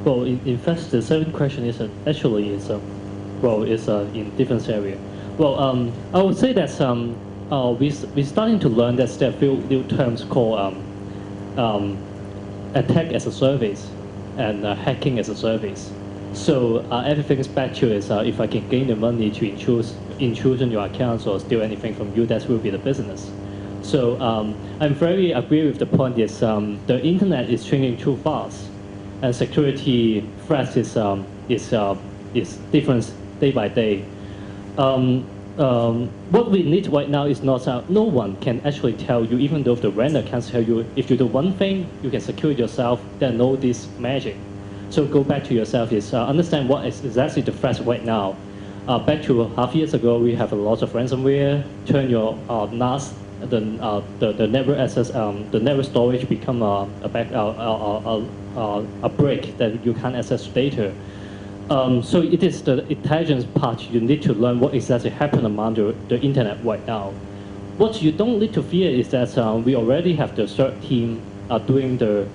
Well, in fact, the second question is actually is in different area. Well, I would say that we're starting to learn that there are few new terms called um, attack as a service and hacking as a service. So everything is back to is if I can gain the money to intrude on your accounts or steal anything from you, that will be the business. So I'm very agree with the point is the internet is changing too fast, and security threats is different day by day. What we need right now is not no one can actually tell you, even though the vendor can tell you, if you do one thing, you can secure yourself, then know this magic. So go back to yourself is understand what is exactly the threat right now. Back to half years ago, we have a lot of ransomware, turn your NAS, the network access, the network storage become a break that you can't access data. So it is the intelligence part you need to learn what exactly happened among the internet right now. What you don't need to fear is that we already have the third team doing the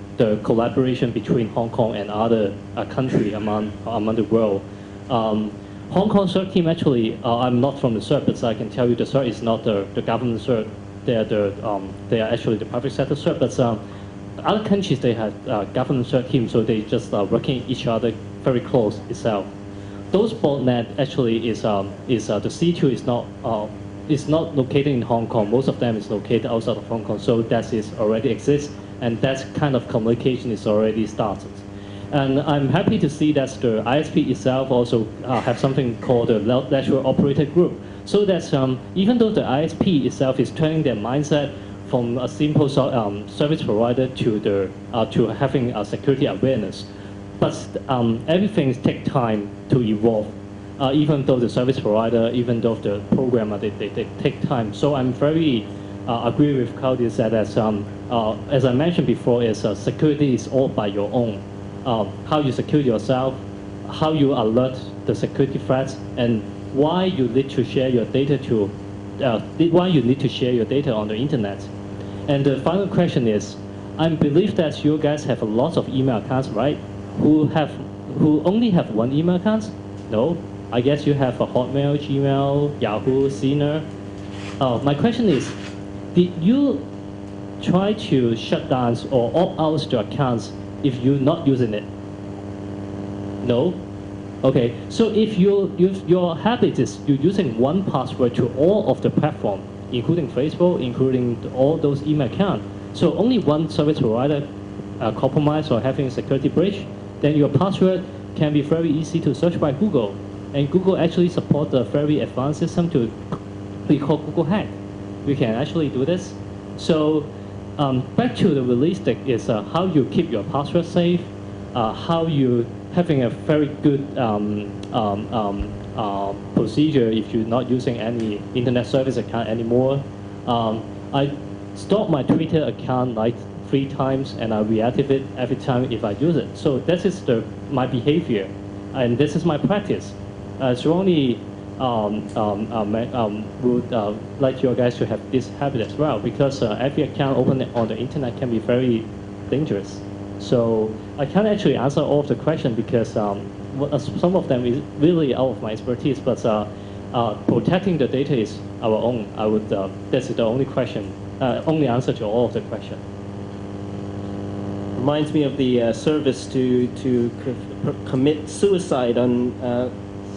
collaboration between Hong Kong and other country among the world. Hong Kong third team actually, I'm not from the third, but I can tell you the third is not the government third. They are actually the private sector third, but other countries they have government third team, so they just working each other very close itself. Those botnet actually is the C2 is not located in Hong Kong. Most of them is located outside of Hong Kong, so that is already exists, and that kind of communication is already started. And I'm happy to see that the ISP itself also have something called the lateral operator group. So that even though the ISP itself is turning their mindset from a simple service provider to having a security awareness, but everything takes time to evolve. Even though the service provider, even though the programmer, they take time. So I'm very agree with Claudia said that as I mentioned before, is security is all by your own. How you secure yourself, how you alert the security threats, and why you need to share your data on the internet. And the final question is, I believe that you guys have a lot of email accounts, right? Who only have one email account? No, I guess you have a Hotmail, Gmail, Yahoo, Scener. My question is, did you try to shut down or opt out your accounts if you're not using it? No? Okay, so if your habit is you're using one password to all of the platform, including Facebook, including all those email accounts, so only one service provider compromise or having a security breach, then your password can be very easy to search by Google. And Google actually supports a very advanced system we call Google Hack. We can actually do this. So back to the realistic is how you keep your password safe, how you having a very good procedure if you're not using any internet service account anymore. I stopped my Twitter account like 3 times and I reactivate every time if I use it. So this is my behavior, and this is my practice. Strongly would like you guys to have this habit as well, because every account open on the internet can be very dangerous. So I can't actually answer all of the questions because some of them is really out of my expertise, but protecting the data is our own. That's the only question, only answer to all of the questions. Reminds me of the service to commit suicide on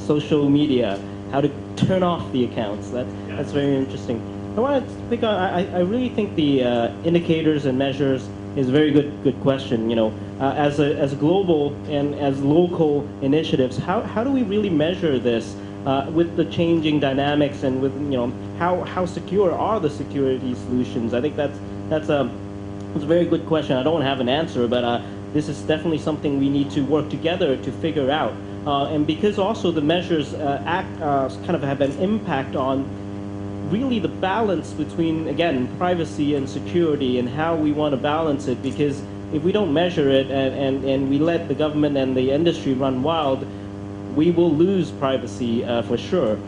social media, how to turn off the accounts. That's very interesting. I want to pick on, I really think the indicators and measures is a very good question. You know, as global and as local initiatives, how do we really measure this with the changing dynamics and with, you know, how secure are the security solutions? I think that's a very good question. I don't have an answer, but this is definitely something we need to work together to figure out. And because also the measures kind of have an impact on really the balance between, again, privacy and security and how we want to balance it, because if we don't measure it and we let the government and the industry run wild, we will lose privacy for sure.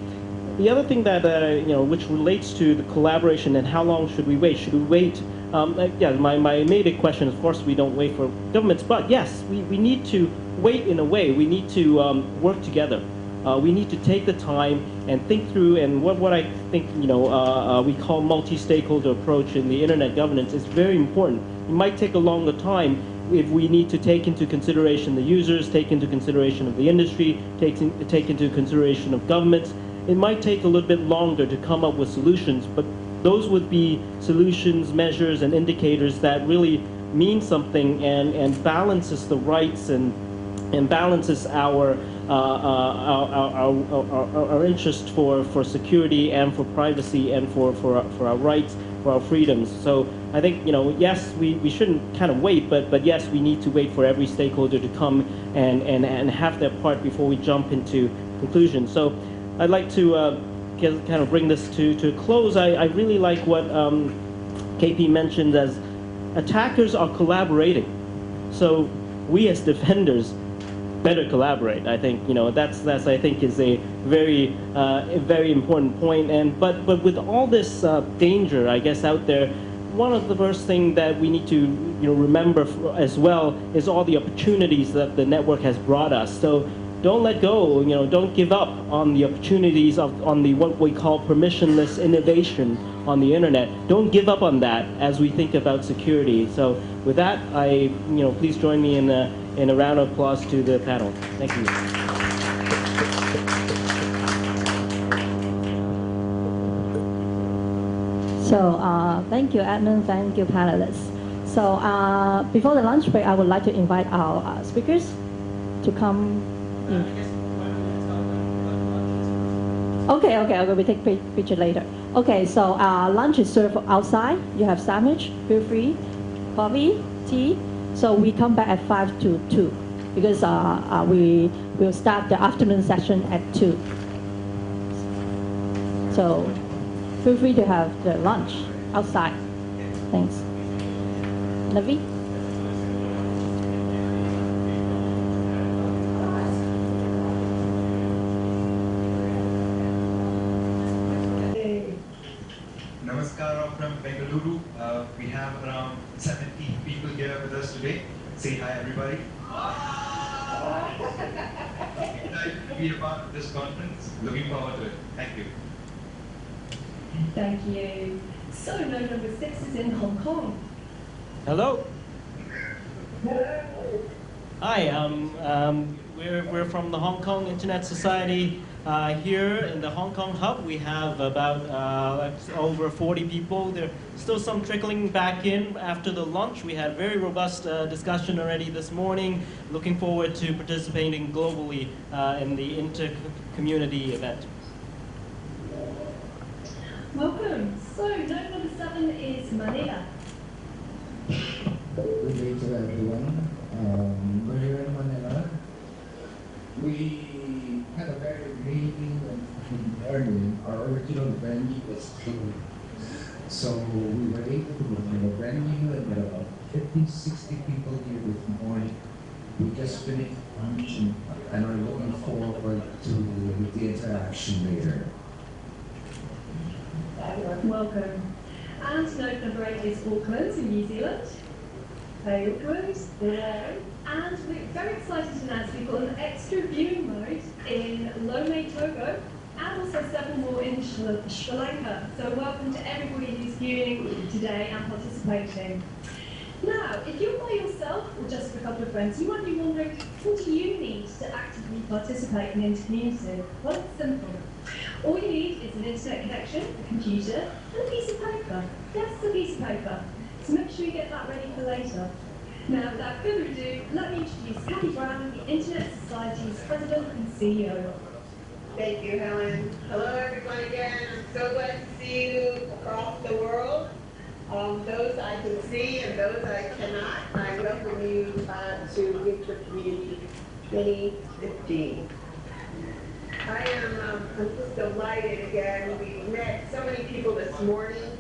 The other thing that, you know, which relates to the collaboration and how long should we wait? Should we wait Yeah, my immediate question, of course, we don't wait for governments, but yes, we need to wait in a way. We need to work together. We need to take the time and think through, and what I think, we call multi-stakeholder approach in the internet governance is very important. It might take a longer time if we need to take into consideration the users, take into consideration of the industry, take into consideration of governments. It might take a little bit longer to come up with solutions, but those would be solutions, measures, and indicators that really mean something and balances the rights and balances our interest for security and for privacy and for our rights, for our freedoms. So I think, yes, we shouldn't kind of wait, but yes, we need to wait for every stakeholder to come and have their part before we jump into conclusions. So I'd like to kind of bring this to a close. I really like what KP mentioned as attackers are collaborating. So we as defenders better collaborate. I think that's I think is a very important point. But with all this danger, I guess, out there, one of the first things that we need to remember as well is all the opportunities that the network has brought us. So don't let go. Don't give up on the opportunities on the what we call permissionless innovation on the internet. Don't give up on that as we think about security. So with that, please join me in a round of applause to the panel. Thank you. So thank you, Edmund. Thank you, panelists. So before the lunch break, I would like to invite our speakers to come in. Okay, we'll take picture later. Okay, so lunch is served outside. You have sandwich, feel free, coffee, tea. So we come back at 5 to 2 because we will start the afternoon session at 2. So feel free to have the lunch outside. Thanks. Navi? Namaskar from Bengaluru. We have around 70 people here with us today. Say hi, everybody. Excited to be a part of this conference. Looking forward to it. Thank you. Thank you. So, node number 6 is in Hong Kong. Hello. Hi. We're from the Hong Kong Internet Society. Here in the Hong Kong hub, we have about over 40 people. There's still some trickling back in after the lunch. We had very robust discussion already this morning. Looking forward to participating globally in the InterCommunity event. Welcome. So, node number 7 is Manila. Good day to everyone. We're here in Manila. We had a very great earning. Our original venue was full. So we were able to find a venue and there are about 50, 60 people here this morning. We just finished lunch and are looking forward to the interaction later. Welcome. And node number 8 is Auckland in New Zealand. Hey, Auckland. Hello. And we're very excited to announce we've got an extra viewing mode in Lome, Togo, and also several more in Sri Lanka. So welcome to everybody who's viewing today and participating. Now, if you're by yourself or just with a couple of friends, you might be wondering, what do you need to actively participate in InterCommunity? Well, it's simple. All you need is an internet connection, a computer, and a piece of paper. Yes, a piece of paper. So make sure you get that ready for later. Now, without further ado, let me introduce Kathy Brown, the Internet Society's President and CEO. Thank you, Helen. Hello, everyone again. I'm so glad to see you across the world. Those I can see and those I cannot, I welcome you to InterCommunity 2015. I'm just delighted again. We met so many people this morning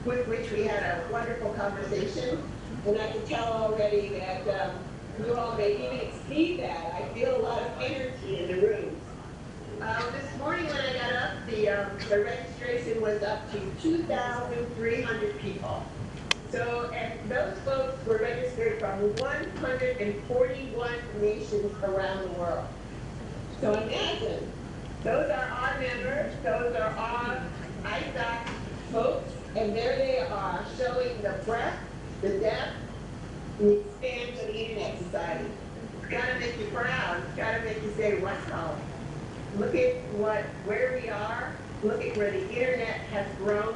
with which we had a wonderful conversation. And I can tell already that you all may even exceed that. I feel a lot of energy in the room. This morning when I got up, the the registration was up to 2,300 people. So, and those folks were registered from 141 nations around the world. So imagine, those are our members, those are our ISOC folks, and there they are showing the breadth, the depth, and the expanse of the Internet Society. It's got to make you proud. It's got to make you say, wow, look at where we are, look at where the Internet has grown,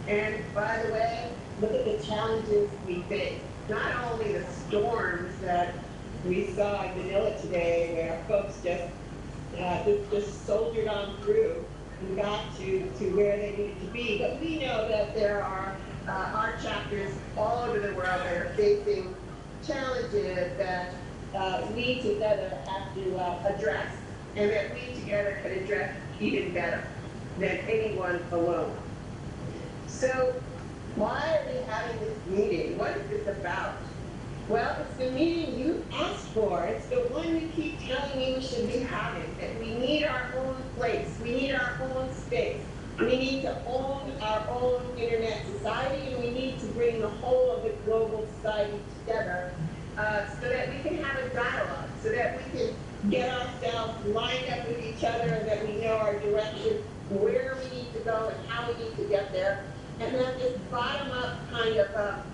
and by the way, look at the challenges we face. Not only the storms that we saw in Manila today, where folks just soldiered on through and got to where they needed to be, but we know that there are our chapters all over the world that are facing challenges that we together have to address, and that we together can address even better than anyone alone. So why are we having this meeting? What is this about? Well, it's the meeting you asked for. It's the one you keep telling me we should be having, that we need our own place. We need our own space. We need to own our own Internet society, and we need to bring the whole of the global society together so that we can have a dialogue, so that we can get ourselves lined up with each other, and that we know our direction, where we need to go, and how we need to get there. And then this bottom-up kind of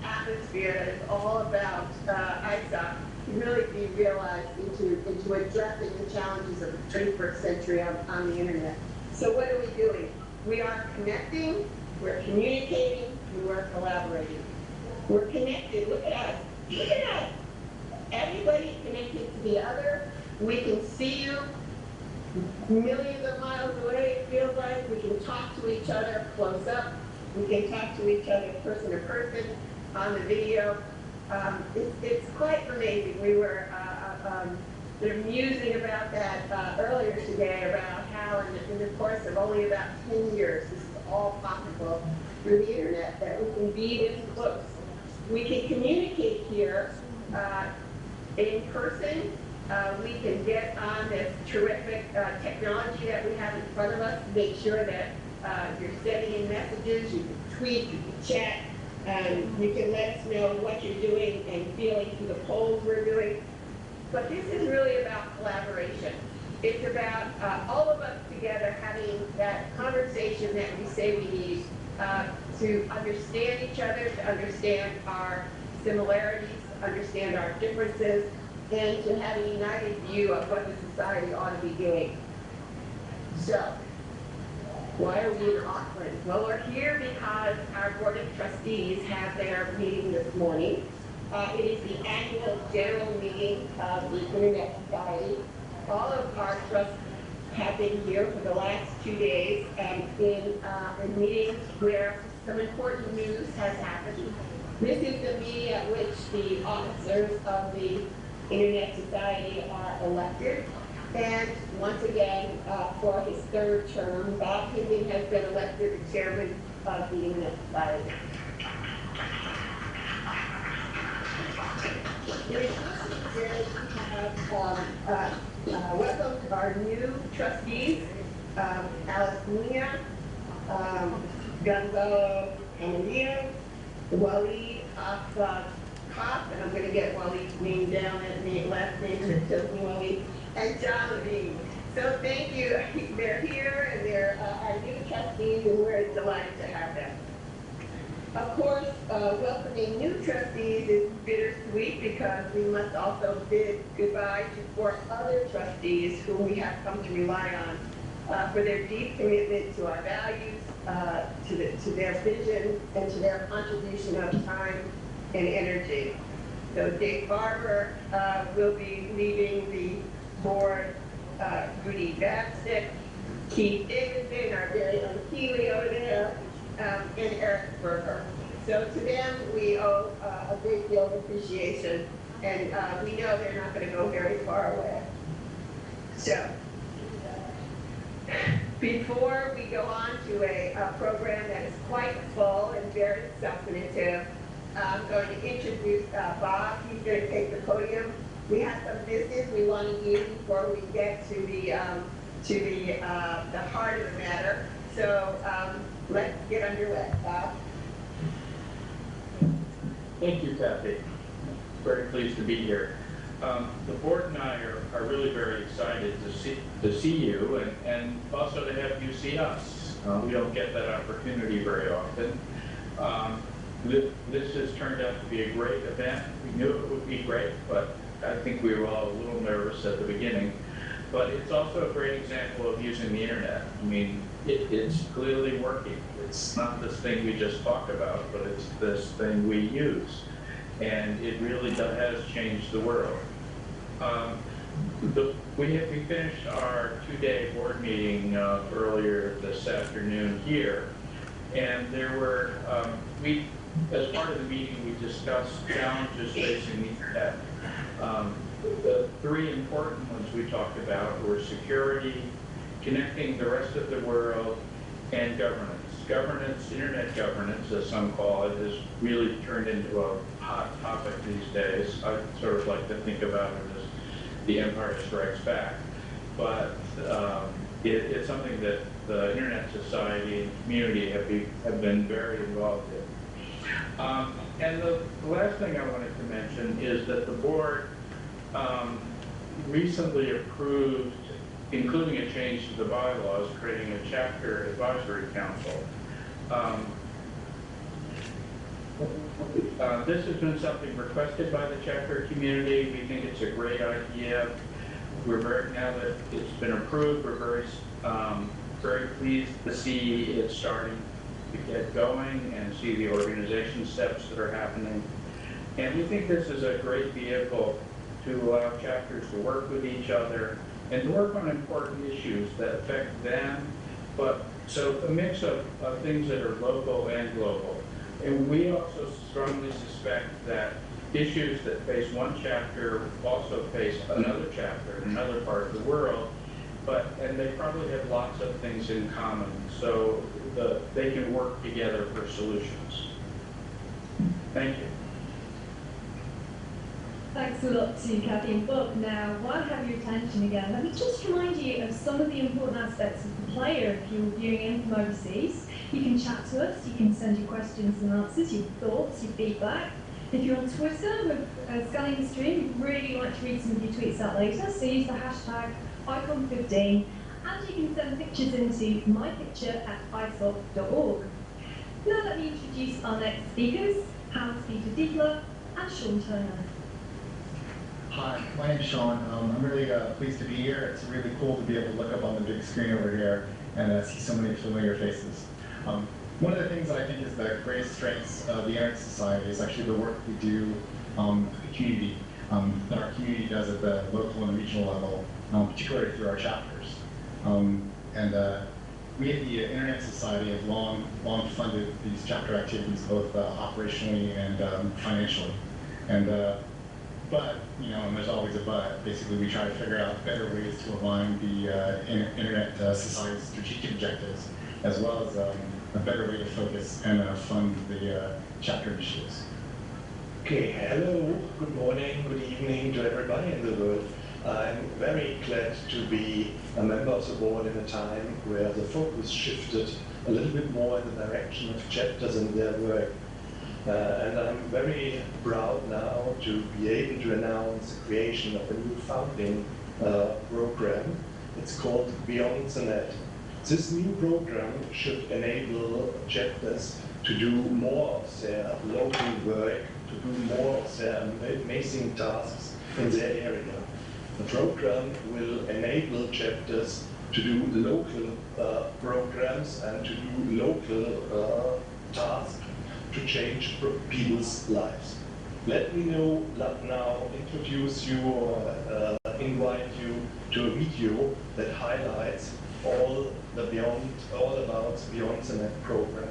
atmosphere that is all about ISOC can really be realized into addressing the challenges of the 21st century on the Internet. So what are we doing? We are connecting, we're communicating, and we're collaborating. We're connected. Look at us. Look at us. Everybody's connected to the other. We can see you millions of miles away, it feels like. We can talk to each other close up. We can talk to each other person to person on the video. It's quite amazing. We were musing about that earlier today, about how in the course of only about 10 years, this is all possible through the Internet, that we can be this close. We can communicate here in person. We can get on this terrific technology that we have in front of us to make sure that you're sending in messages, you can tweet, you can chat, you can let us know what you're doing and feeling through the polls we're doing. But this is really about collaboration. It's about all of us together having that conversation that we say we need to understand each other, to understand our similarities, understand our differences, and to have a united view of what the society ought to be doing. So, why are we in Auckland? Well, we're here because our Board of Trustees have their meeting this morning. It is the annual general meeting of the Internet Society. All of our trusts have been here for the last 2 days in meetings where some important news has happened. This is the meeting at which the officers of the Internet Society are elected. And once again, for his third term, Bob Higgin has been elected the chairman of the Internet Society. In addition to this, we have welcomed our new trustees, Alice Munia, Gonzalo Camarilla, Waleed Afab, and I'm going to get Waleed's name down, that last name that tells me Waleed, and John Levine. So thank you. They're here, and they're our new trustees, and we're delighted to have them. Of course, welcoming new trustees is bittersweet because we must also bid goodbye to 4 other trustees whom we have come to rely on for their deep commitment to our values, to their vision, and to their contribution of time and energy. So Dave Barber will be leaving the board, Rudy Babstick, Keith Davidson, our very own Keeley over there, and Eric Berger. So to them, we owe a great deal of appreciation, and we know they're not going to go very far away. So, before we go on to a program that is quite full and very substantive, I'm going to introduce Bob. He's going to take the podium. We have some business we want to do before we get to the to the heart of the matter. So let's get underway. Bob? Thank you, Kathy. Very pleased to be here. The board and I are really very excited to see you and also to have you see us. We don't get that opportunity very often. This has turned out to be a great event. We knew it would be great, but I think we were all a little nervous at the beginning. But it's also a great example of using the internet. I mean, it's clearly working. It's not this thing we just talk about, but it's this thing we use. And it really has changed the world. We finished our 2-day board meeting earlier this afternoon here, and there were, as part of the meeting, we discussed challenges facing the internet. The 3 important ones we talked about were security, connecting the rest of the world, and governance. Governance, internet governance, as some call it, has really turned into a hot topic these days. I sort of like to think about it as the Empire Strikes Back. But it's something that the Internet Society and community have been very involved in. And the last thing I wanted to mention is that the board recently approved, including a change to the bylaws, creating a chapter advisory council. This has been something requested by the chapter community. We think it's a great idea. We're now that it's been approved, we're very pleased to see it starting to get going and see the organization steps that are happening. And we think this is a great vehicle to allow chapters to work with each other and to work on important issues that affect them, but so a mix of things that are local and global. And we also strongly suspect that issues that face one chapter also face another chapter in another part of the world, and they probably have lots of things in common, so they can work together for solutions. Thank you. Thanks a lot to Kathy and Bob. Now, while I have your attention again, let me just remind you of some of the important aspects of the player if you're viewing in from overseas. You can chat to us, you can send your questions and answers, your thoughts, your feedback. If you're on Twitter with scanning the stream, we'd really like to read some of your tweets out later, so use the hashtag icon15, and you can send pictures into mypicture@isoc.org. Now let me introduce our next speakers, Hans-Peter Dietler and Sean Turner. Hi, my name's Sean. I'm really pleased to be here. It's really cool to be able to look up on the big screen over here and see so many familiar faces. One of the things that I think is the greatest strengths of the Internet Society is actually the work we do in the community, that our community does at the local and regional level, particularly through our chapters. We at the Internet Society have long funded these chapter activities, both operationally and financially. But, and there's always a but, basically we try to figure out better ways to align the Internet Society's strategic objectives, as well as a better way to focus and fund the chapter initiatives. Okay, hello, good morning, good evening to everybody in the world. I'm very glad to be a member of the board in a time where the focus shifted a little bit more in the direction of chapters and their work. And I'm very proud now to be able to announce the creation of a new founding program. It's called Beyond the Net. This new program should enable chapters to do more of their local work, to do more of their amazing tasks in their area. The program will enable chapters to do local programs and to do local tasks to change people's lives. Let me now introduce you or invite you to a video that highlights all about the Beyond the Net program.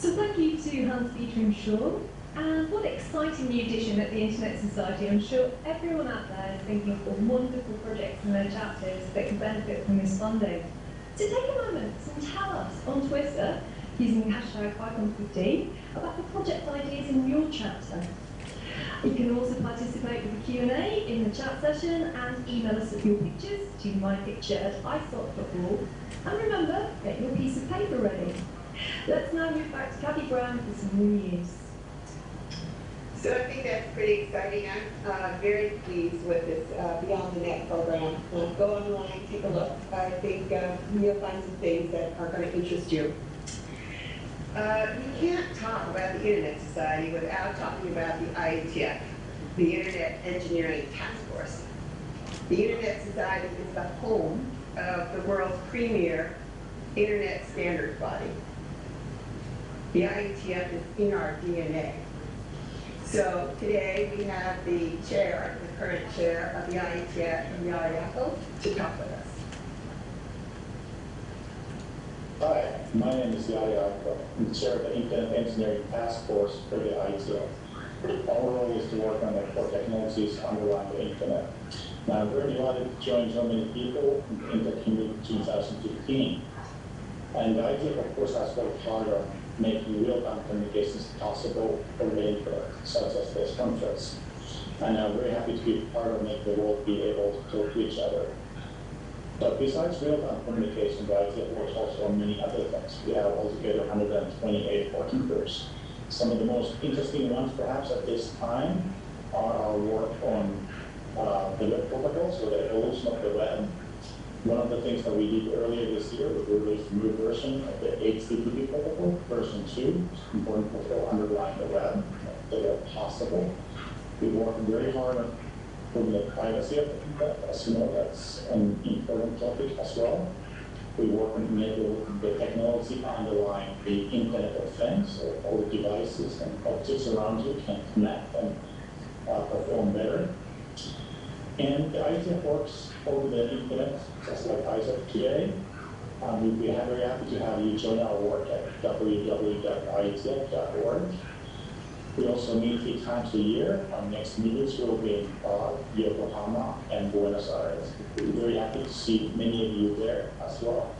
So thank you to Hans, Peter and Sean. And what an exciting new addition at the Internet Society. I'm sure everyone out there is thinking of wonderful projects in their chapters that can benefit from this funding. So take a moment and tell us on Twitter, using the hashtag #ICON15, about the project ideas in your chapter. You can also participate with a Q&A in the chat session and email us your pictures to mypicture@isop.org. And remember, get your piece of paper ready. Let's now move back to Kathy Brown for some more news. So I think that's pretty exciting. I'm very pleased with this Beyond the Net program. Go online, take a look. I think you'll find some things that are going to interest you. You can't talk about the Internet Society without talking about the IETF, the Internet Engineering Task Force. The Internet Society is the home of the world's premier Internet standards body. The IETF is in our DNA. So today we have the chair, the current chair of the IETF, Yako, to talk with us. Hi, my name is Yako. I'm the chair of the Internet Engineering Task Force for the IETF. Our role is to work on the core technologies underlying the Internet. Now, I'm very delighted to join so many people in the InterCommunity 2015. And the IETF, of course, has worked hard on making real-time communications possible over the Internet, such as this conference. And I'm very happy to be part of making the world be able to talk to each other. But besides real-time communication, the IETF works also on many other things. We have altogether 128 working groups. Some of the most interesting ones, perhaps, at this time are our work on the web protocols, or the evolution of the web. One of the things that we did earlier this year was we released a new version of the HTTP protocol, version 2, important protocol underlying the web, that are possible. We worked very hard on improving the privacy of the internet. As you know, that's an important topic as well. We work on enabling the technology underlying the Internet of Things, so all the devices and objects around you can connect and perform better. And the IETF works over the Internet, just like ISOP today. We'd be very happy to have you join our work at www.ietf.org. We also meet 3 times a year. Our next meetings will be in Prague, Yokohama, and Buenos Aires. We're very happy to see many of you there as well.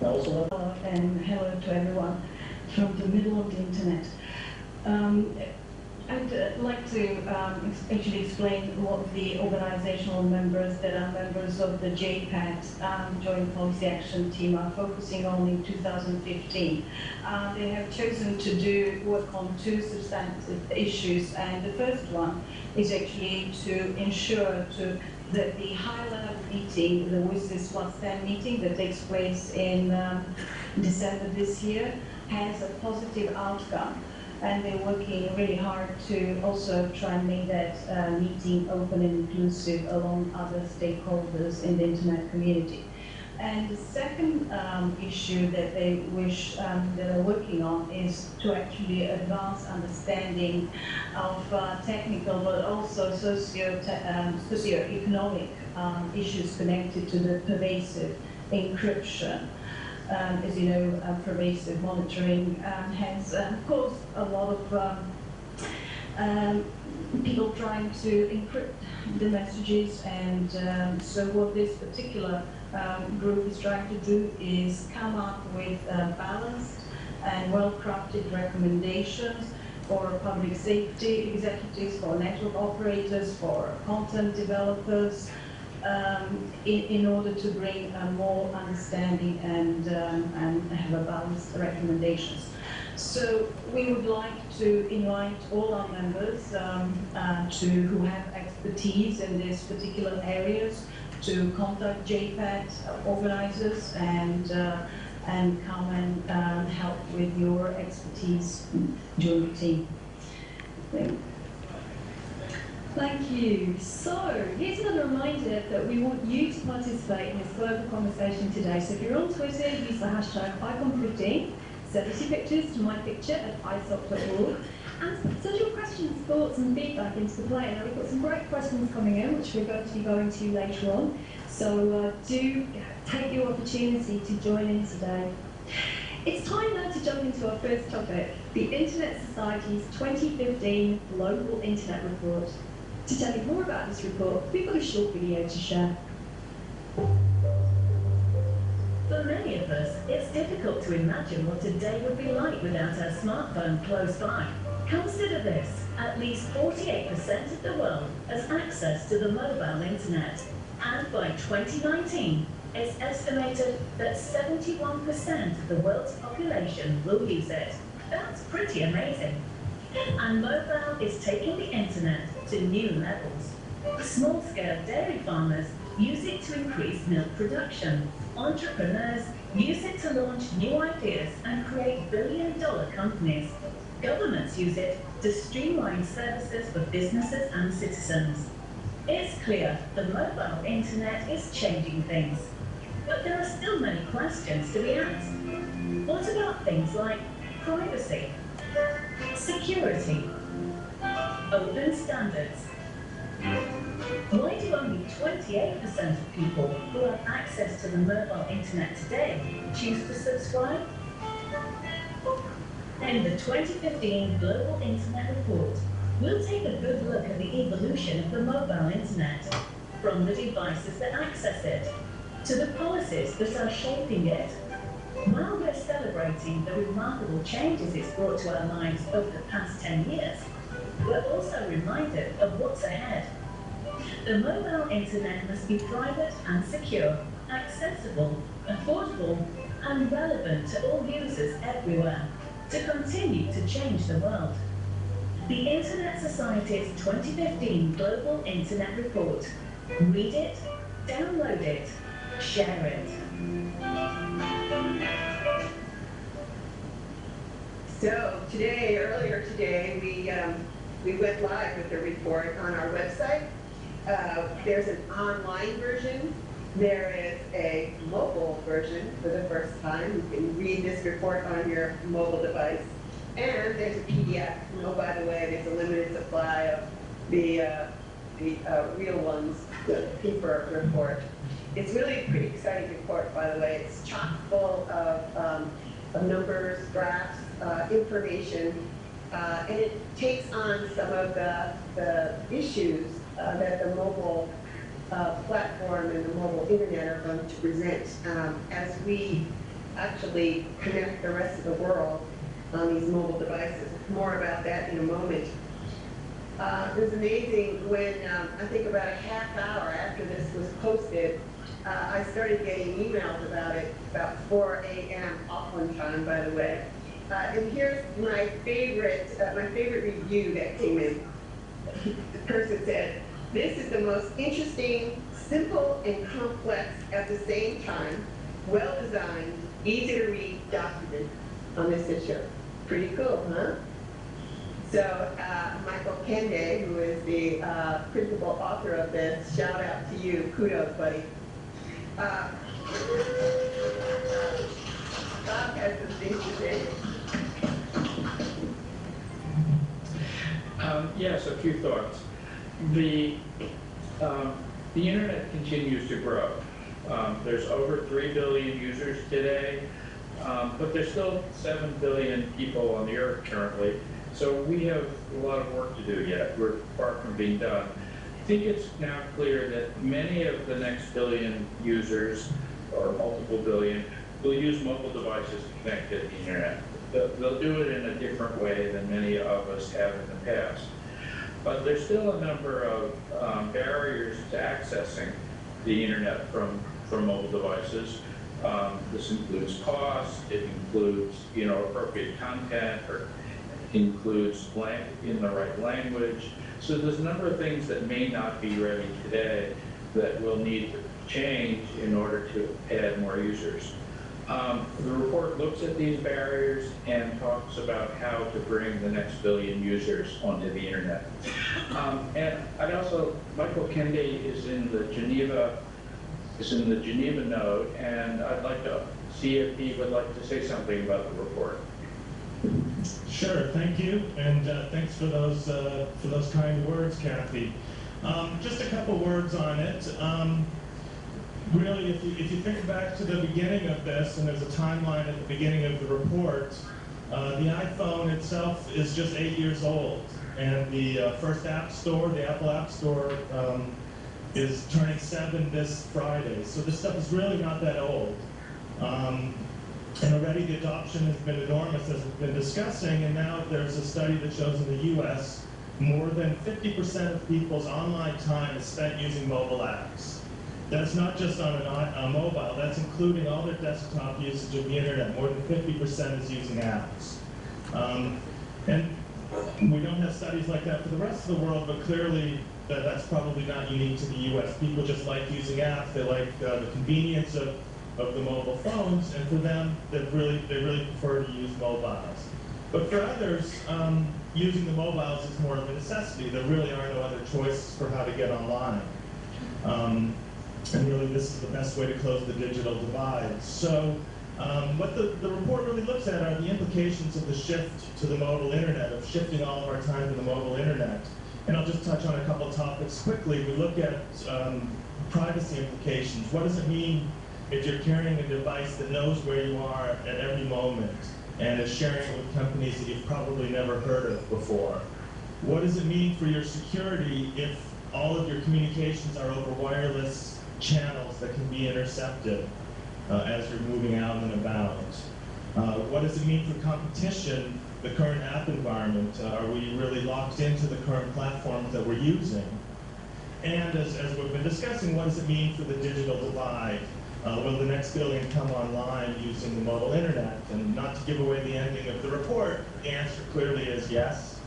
And hello to everyone from the middle of the Internet. I'd like to actually explain what the organizational members that are members of the JPAT, Joint Policy Action Team, are focusing on in 2015. They have chosen to do work on 2 substantive issues, and the first one is actually to ensure that the high-level meeting, the WSIS plus 10 meeting that takes place in December this year, has a positive outcome. And they're working really hard to also try and make that meeting open and inclusive along other stakeholders in the Internet community. And the second issue that they wish that they're working on is to actually advance understanding of technical but also socio-economic issues connected to the pervasive encryption. As you know, pervasive monitoring has caused a lot of people trying to encrypt the messages, and so what this particular group is trying to do is come up with balanced and well-crafted recommendations for public safety executives, for network operators, for content developers, in order to bring more understanding and have a balanced recommendations. So we would like to invite all our members who have expertise in these particular areas to contact JPAT organizers and come and help with your expertise during the team. Thank you. So, here's another reminder that we want you to participate in this global conversation today. So if you're on Twitter, use the hashtag #ICON15, send us your pictures to mypicture@isop.org, and send your questions, thoughts and feedback into the play. Now we've got some great questions coming in, which we're going to be going to later on. So do take your opportunity to join in today. It's time now to jump into our first topic, the Internet Society's 2015 Global Internet Report. To tell you more about this report, we've got a short video to share. For many of us, it's difficult to imagine what a day would be like without our smartphone close by. Consider this, at least 48% of the world has access to the mobile internet, and by 2019, it's estimated that 71% of the world's population will use it. That's pretty amazing. And mobile is taking the internet to new levels. Small-scale dairy farmers use it to increase milk production. Entrepreneurs use it to launch new ideas and create billion-dollar companies. Governments use it to streamline services for businesses and citizens. It's clear the mobile internet is changing things. But there are still many questions to be asked. What about things like privacy, security, open standards? Why do only 28% of people who have access to the mobile internet today choose to subscribe? In the 2015 Global Internet Report, we'll take a good look at the evolution of the mobile internet, from the devices that access it, to the policies that are shaping it. While we're celebrating the remarkable changes it's brought to our lives over the past 10 years, we're also reminded of what's ahead. The mobile internet must be private and secure, accessible, affordable, and relevant to all users everywhere to continue to change the world. The Internet Society's 2015 Global Internet Report. Read it, download it, share it. So earlier today, we went live with the report on our website. There's an online version. There is a mobile version for the first time. You can read this report on your mobile device. And there's a PDF. Oh, by the way, there's a limited supply of the real ones, the paper report. It's really a pretty exciting report, by the way. It's chock full of numbers, graphs, information, and it takes on some of the issues that the mobile platform and the mobile internet are going to present as we actually connect the rest of the world on these mobile devices. More about that in a moment. It was amazing when, I think about a half hour after this was posted, I started getting emails about it, about 4 a.m. Auckland time, by the way. And here's my favorite review that came in. The person said, "This is the most interesting, simple, and complex at the same time, well-designed, easy to read document on this issue." Pretty cool, huh? So Michael Kende, who is the principal author of this, shout out to you. Kudos, buddy. Bob has some things to say. Yes, a few thoughts. The internet continues to grow. There's over 3 billion users today, but there's still 7 billion people on the earth currently. So we have a lot of work to do yet. We're far from being done. I think it's now clear that many of the next billion users, or multiple billion, will use mobile devices to connect to the internet. They'll do it in a different way than many of us have in the past. But there's still a number of barriers to accessing the internet from mobile devices. This includes cost, it includes appropriate content, or includes in the right language. So there's a number of things that may not be ready today that will need to change in order to add more users. The report looks at these barriers and talks about how to bring the next billion users onto the internet. And Michael Kende is in the Geneva node, and I'd like to see if he would like to say something about the report. Sure, thank you, and thanks for those kind words, Kathy. Just a couple words on it. really, if you think back to the beginning of this, and there's a timeline at the beginning of the report, the iPhone itself is just 8 years old, and the first app store, the Apple App Store, is turning 7 this Friday. So this stuff is really not that old. And already the adoption has been enormous, as we've been discussing, and now there's a study that shows in the US, more than 50% of people's online time is spent using mobile apps. That's not just on a mobile, that's including all their desktop usage of the internet. More than 50% is using apps. And we don't have studies like that for the rest of the world, but clearly that's probably not unique to the US. People just like using apps, they like the convenience of the mobile phones, and for them, they really prefer to use mobiles. But for others, using the mobiles is more of a necessity. There really are no other choices for how to get online. And really, this is the best way to close the digital divide. So what the report really looks at are the implications of the shift to the mobile internet, of shifting all of our time to the mobile internet. And I'll just touch on a couple topics quickly. We look at privacy implications. What does it mean if you're carrying a device that knows where you are at every moment and is sharing it with companies that you've probably never heard of before? What does it mean for your security if all of your communications are over wireless channels that can be intercepted as you're moving out and about? What does it mean for competition, the current app environment? Are we really locked into the current platforms that we're using? And as we've been discussing, what does it mean for the digital divide? Will the next billion come online using the mobile internet? And not to give away the ending of the report, the answer clearly is yes.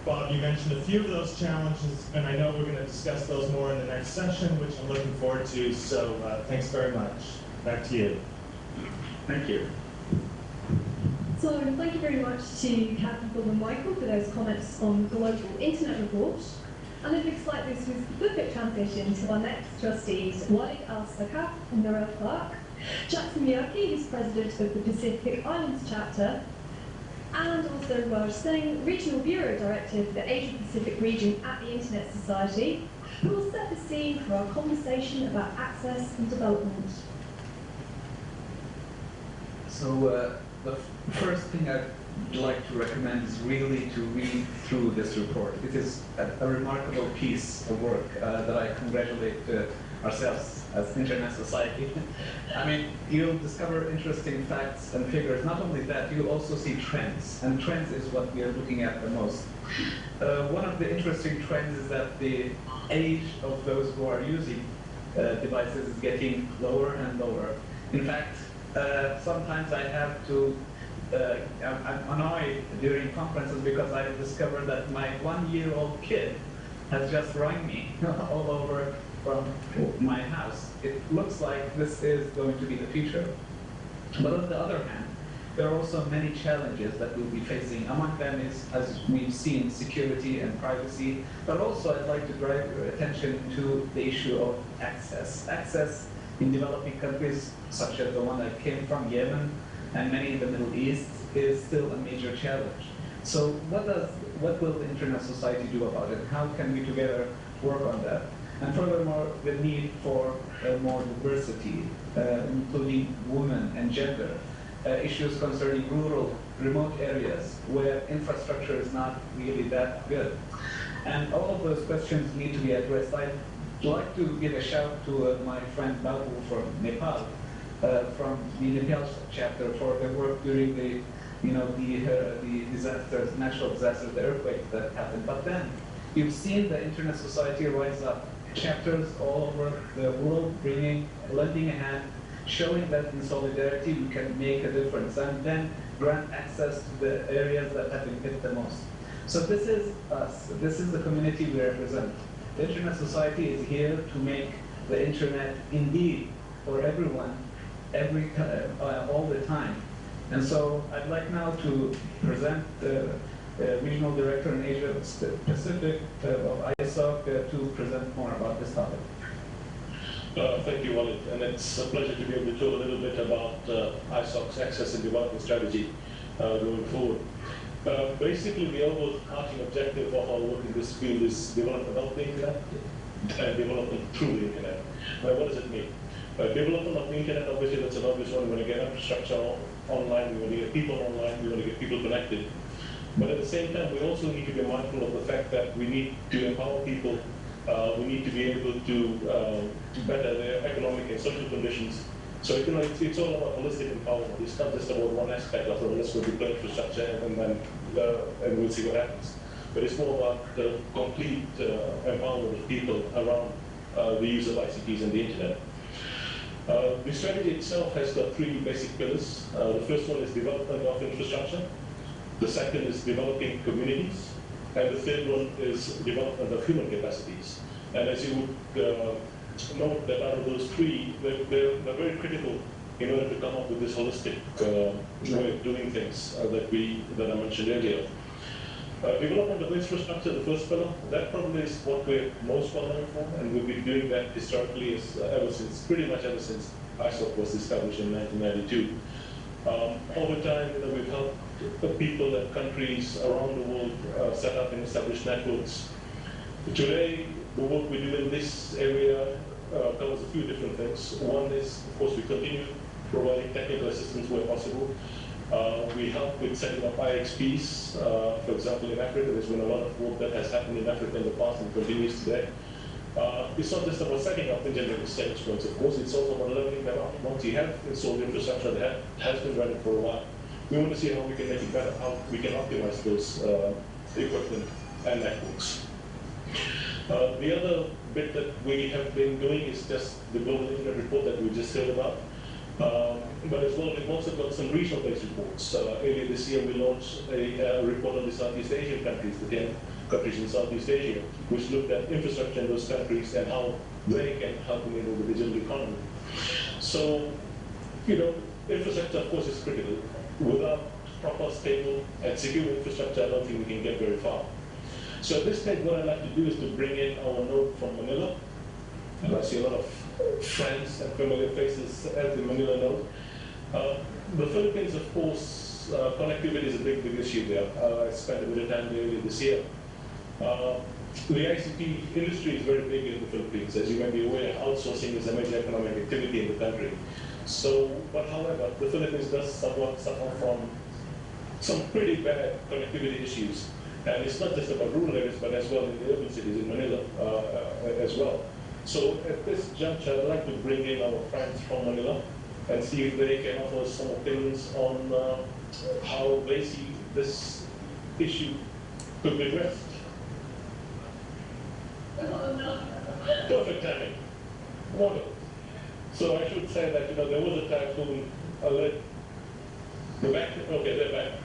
Bob, you mentioned a few of those challenges, and I know we're going to discuss those more in the next session, which I'm looking forward to. So thanks very much. Back to you. Thank you. So thank you very much to Catherine and Michael for those comments on the Global Internet Report. And it looks like this was the perfect transition to our next trustees, Walid Al-Sakaf and Narelle Clark, Jackson Miyake, who's president of the Pacific Islands chapter, and also Raj Singh, Regional Bureau Director for the Asia Pacific region at the Internet Society, who will set the scene for our conversation about access and development. So the first thing I'd like to recommend is really to read through this report. It is a remarkable piece of work that I congratulate ourselves as Internet Society. I mean, you'll discover interesting facts and figures. Not only that, you'll also see trends, and trends is what we are looking at the most. One of the interesting trends is that the age of those who are using devices is getting lower and lower. In fact, sometimes I have to I'm annoyed during conferences because I discovered that my 1-year-old kid has just rung me all over from my house. It looks like this is going to be the future. But on the other hand, there are also many challenges that we'll be facing. Among them is, as we've seen, security and privacy. But also I'd like to drive your attention to the issue of access. Access in developing countries, such as the one I came from, Yemen, and many in the Middle East, is still a major challenge. So what will the Internet Society do about it? How can we together work on that? And furthermore, the need for more diversity, including women and gender, issues concerning rural, remote areas where infrastructure is not really that good. And all of those questions need to be addressed. I'd like to give a shout to my friend Babu from Nepal, from the Nepal chapter, for their work during the disasters, natural disasters, the earthquakes that happened. But then you've seen the Internet Society rise up, chapters all over the world, lending a hand, showing that in solidarity we can make a difference, and then grant access to the areas that have been hit the most. So this is us. This is the community we represent. The Internet Society is here to make the internet indeed for everyone, all the time. And so I'd like now to present the Regional Director in Asia Pacific of ISOC to present more about this topic. Thank you, Walid, and it's a pleasure to be able to talk a little bit about ISOC's access and development strategy going forward. Basically, the overarching objective of our work in this field is develop the internet and development through the internet. Now, what does it mean? Development of the internet, obviously, that's an obvious one. We want to get infrastructure online, we want to get people online, we want to get people connected. But at the same time, we also need to be mindful of the fact that we need to empower people. We need to be able to better their economic and social conditions. So it's all about holistic empowerment. It's not just about one aspect of it. Let's go deploy infrastructure and we'll see what happens. But it's more about the complete empowerment of people around the use of ICTs and the internet. The strategy itself has got three basic pillars. The first one is development of infrastructure. The second is developing communities. And the third one is development of human capacities. And as you would note that out of those three, they're very critical in order to come up with this holistic way of doing things that I mentioned earlier. Development of infrastructure, the first pillar, that probably is what we're most well known for, and we've been doing that historically pretty much ever since ISOC was established in 1992. Over time, we've helped people and countries around the world set up and establish networks. Today, the work we do in this area covers a few different things. One is, of course, we continue providing technical assistance where possible. We help with setting up IXPs. For example, in Africa, there's been a lot of work that has happened in Africa in the past and continues today. It's not just about setting up internet exchange points, of course, it's also about leveling them up. Once you have installed infrastructure that has been running for a while, we want to see how we can make it better, how we can optimize those equipment and networks. The other bit that we have been doing is just the global internet report that we just heard about. But as well, we've also got some regional-based reports. Earlier this year, we launched a report on the Southeast Asian countries, the 10 countries in Southeast Asia, which looked at infrastructure in those countries and how they can help enable the digital economy. So, infrastructure, of course, is critical. Without proper, stable, and secure infrastructure, I don't think we can get very far. So at this stage, what I'd like to do is to bring in our node from Manila. And I see a lot of friends and familiar faces at the Manila node. The Philippines, of course, connectivity is a big issue there. I spent a bit of time there earlier this year. The ICT industry is very big in the Philippines. As you may be aware, outsourcing is a major economic activity in the country. So, but however, the Philippines does somewhat suffer from some pretty bad connectivity issues. And it's not just about rural areas, but as well in the urban cities in Manila as well. So at this juncture, I'd like to bring in our friends from Manila and see if they can offer some opinions on how they see this issue could be addressed. Perfect timing. Wonderful. So I should say that there was a typhoon alert. They're back? Okay, they're back.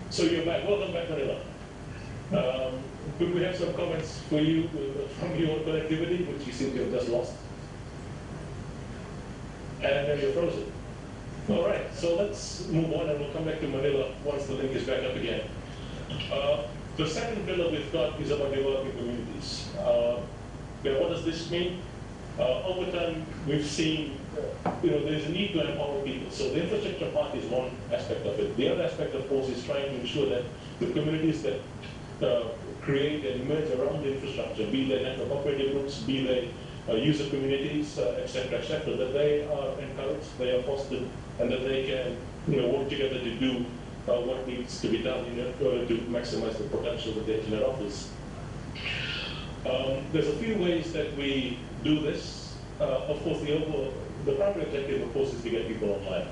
So you're back. Welcome back, Manila. Could we have some comments for you from you on connectivity, which you seem to have just lost? And then you're frozen. All right, so let's move on and we'll come back to Manila once the link is back up again. The second pillar we've got is about developing communities. What does this mean? Over time, we've seen, there's a need to empower people. So the infrastructure part is one aspect of it. The other aspect, of course, is trying to ensure that the communities that create and emerge around the infrastructure, be they network operating groups, be they user communities, etc., that they are encouraged, they are fostered, and that they can work together to do what needs to be done in order to maximize the potential that the internet offers. There's a few ways that we do this. Of course, the primary objective, of course, is to get people online.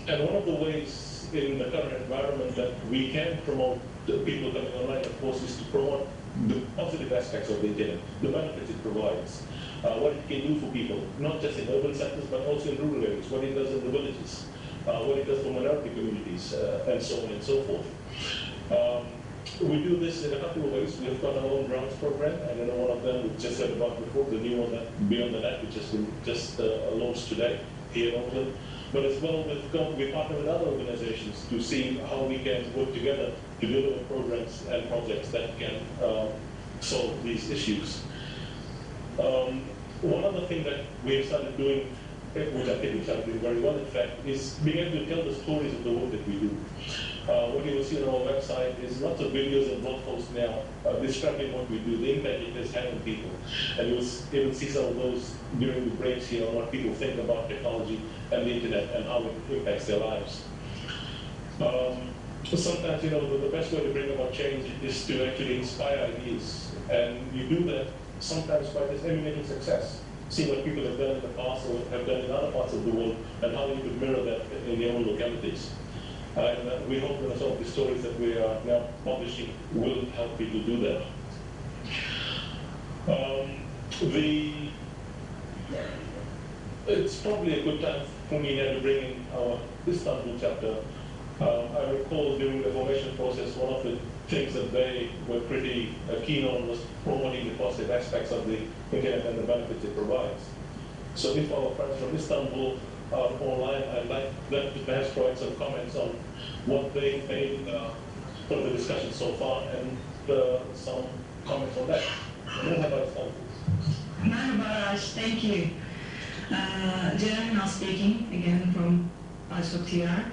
And one of the ways in the current environment that we can promote people coming online, of course, is to promote the positive aspects of the internet, the benefits it provides, what it can do for people, not just in urban centers, but also in rural areas, what it does in the villages, what it does for minority communities, and so on and so forth. We do this in a couple of ways. We've got our own grants program, and then one of them we've just heard about before, the new one, Beyond the Net, which has been just launched today here in Oakland. But as well, we partner with other organizations to see how we can work together to develop programs and projects that can solve these issues. One other thing that we have started doing which I think we are doing very well, in fact, is being able to tell the stories of the work that we do. What you will see on our website is lots of videos and blog posts now describing what we do, the impact it has had on people. And you'll even see some of those during the breaks here on what people think about technology and the internet and how it impacts their lives. Sometimes, the best way to bring about change is to actually inspire ideas. And you do that sometimes by just emulating success. See what people have done in the past or have done in other parts of the world and how you could mirror that in your own localities. And we hope that some of the stories that we are now publishing will help people do that. It's probably a good time for me now to bring in our Istanbul chapter. I recall during the formation process, one of the things that they were pretty keen on was promoting the positive aspects of the internet and the benefits it provides. So if our friends from Istanbul are online, I'd like them to perhaps provide some comments on what they made from the discussion so far and some comments on that. Merhaba Istanbul. Merhaba, thank you. Jeremy now speaking, again from ISOTR.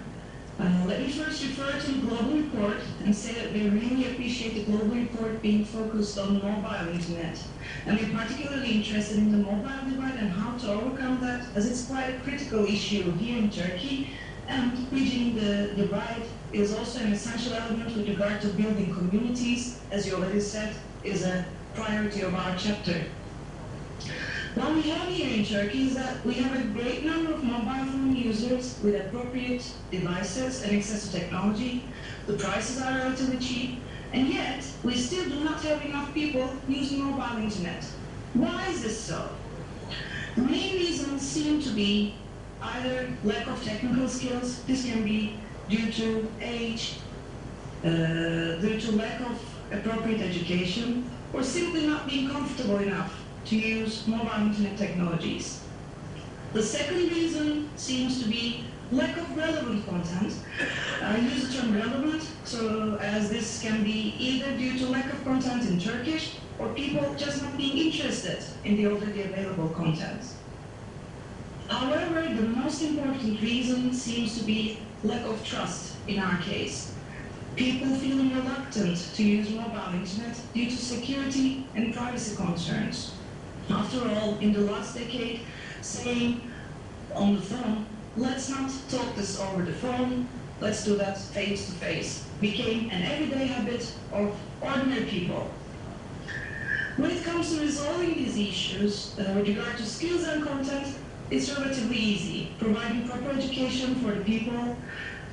Let me first refer to the Global Report and say that we really appreciate the Global Report being focused on mobile internet. And we're particularly interested in the mobile divide and how to overcome that, as it's quite a critical issue here in Turkey. And bridging the divide is also an essential element with regard to building communities, as you already said, is a priority of our chapter. What we have here in Turkey is that we have a great number of mobile phone users with appropriate devices and access to technology. The prices are relatively cheap, and yet we still do not have enough people using mobile internet. Why is this so? The main reasons seem to be either lack of technical skills. This can be due to age, due to lack of appropriate education, or simply not being comfortable enough to use mobile internet technologies. The second reason seems to be lack of relevant content. I use the term relevant, so as this can be either due to lack of content in Turkish or people just not being interested in the already available content. However, the most important reason seems to be lack of trust in our case. People feeling reluctant to use mobile internet due to security and privacy concerns. After all, in the last decade, saying on the phone, let's not talk this over the phone, let's do that face to face, became an everyday habit of ordinary people. When it comes to resolving these issues, with regard to skills and content, it's relatively easy, providing proper education for the people,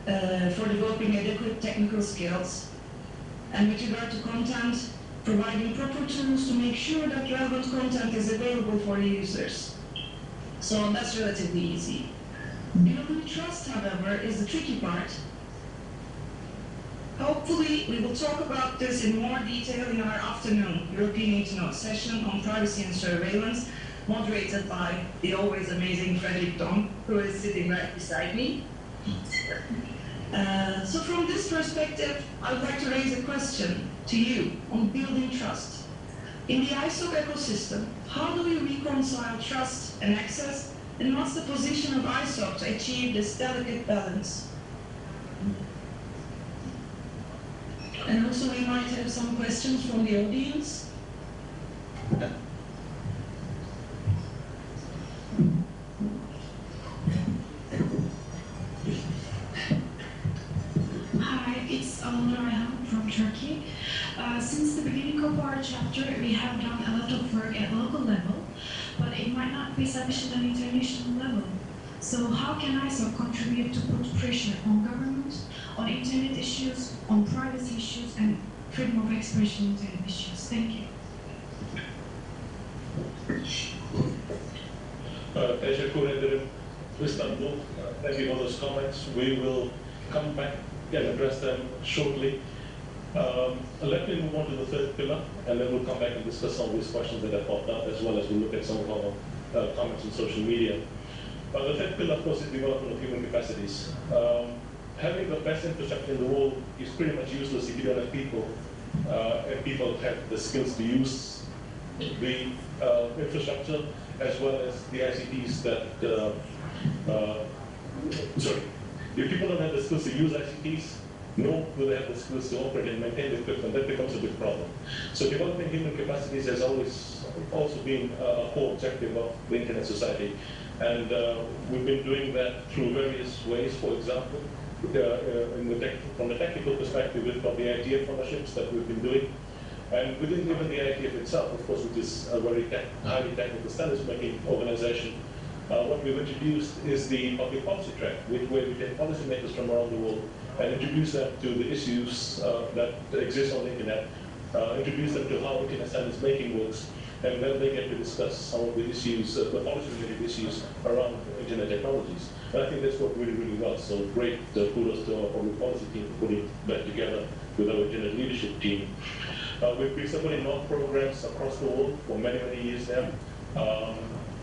for developing adequate technical skills, and with regard to content, providing proper tools to make sure that relevant content is available for users. So that's relatively easy. Building trust, however, is the tricky part. Hopefully, we will talk about this in more detail in our afternoon European Internet session on privacy and surveillance, moderated by the always amazing Frederick Dong, who is sitting right beside me. So from this perspective, I would like to raise a question to you on building trust. In the ISOC ecosystem, how do we reconcile trust and access, and what's the position of ISOC to achieve this delicate balance? And also we might have some questions from the audience. Hi, it's Alana from Turkey. Since the beginning of our chapter, we have done a lot of work at local level, but it might not be sufficient at international level. So how can ISOC contribute to put pressure on government, on internet issues, on privacy issues, and freedom of expression internet issues? Thank you. Teşekkür ederim Istanbul. Thank you for those comments. We will come back and address them shortly. Let me move on to the third pillar, and then we'll come back and discuss some of these questions that have popped up, as well as we'll look at some of our comments on social media. The third pillar, of course, is development of human capacities. Having the best infrastructure in the world is pretty much useless if you don't have people, and people have the skills to use the infrastructure as well as the ICTs that, sorry, if people don't have the skills to use ICTs, nor do they have the skills to operate and maintain the equipment, that becomes a big problem. So developing human capacities has always also been a core objective of the Internet Society. And we've been doing that through various ways. For example, from the technical perspective, we've got the ITF fellowships that we've been doing. And within even the ITF itself, of course, which is a very highly technical standards-making organization, what we've introduced is the public policy track, where we take policymakers from around the world and introduce them to the issues that exist on the Internet, introduce them to how Internet standards making works, and then they get to discuss some of the issues, the policy-related issues around Internet technologies. And I think that's worked really, really well. So great kudos to our public policy team for putting that together with our Internet leadership team. We've been supporting NOC programs across the world for many, many years now.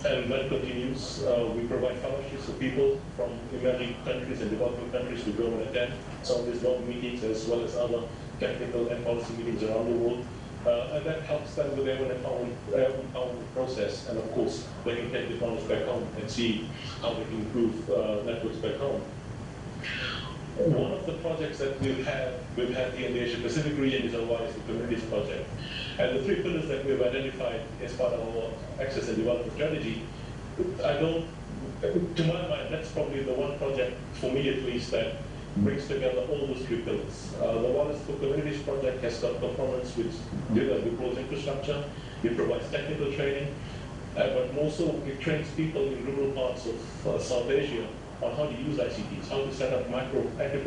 And that continues. We provide fellowships for people from emerging countries and developing countries to go and attend some of these NOC meetings as well as other technical and policy meetings around the world. And that helps them with their own empowerment process. And of course, they can take the knowledge back home and see how they can improve networks back home. One of the projects that we've had here in the Asia Pacific region is our Wireless Communities project. And the 3 pillars that we've identified as part of our access and development strategy, to my mind, that's probably the one project, for me at least, that brings together all those 3 pillars. The Wireless Communities project has got components which deploys infrastructure, it provides technical training, but also it trains people in rural parts of South Asia on how to use ICTs, how to set up micro enterprise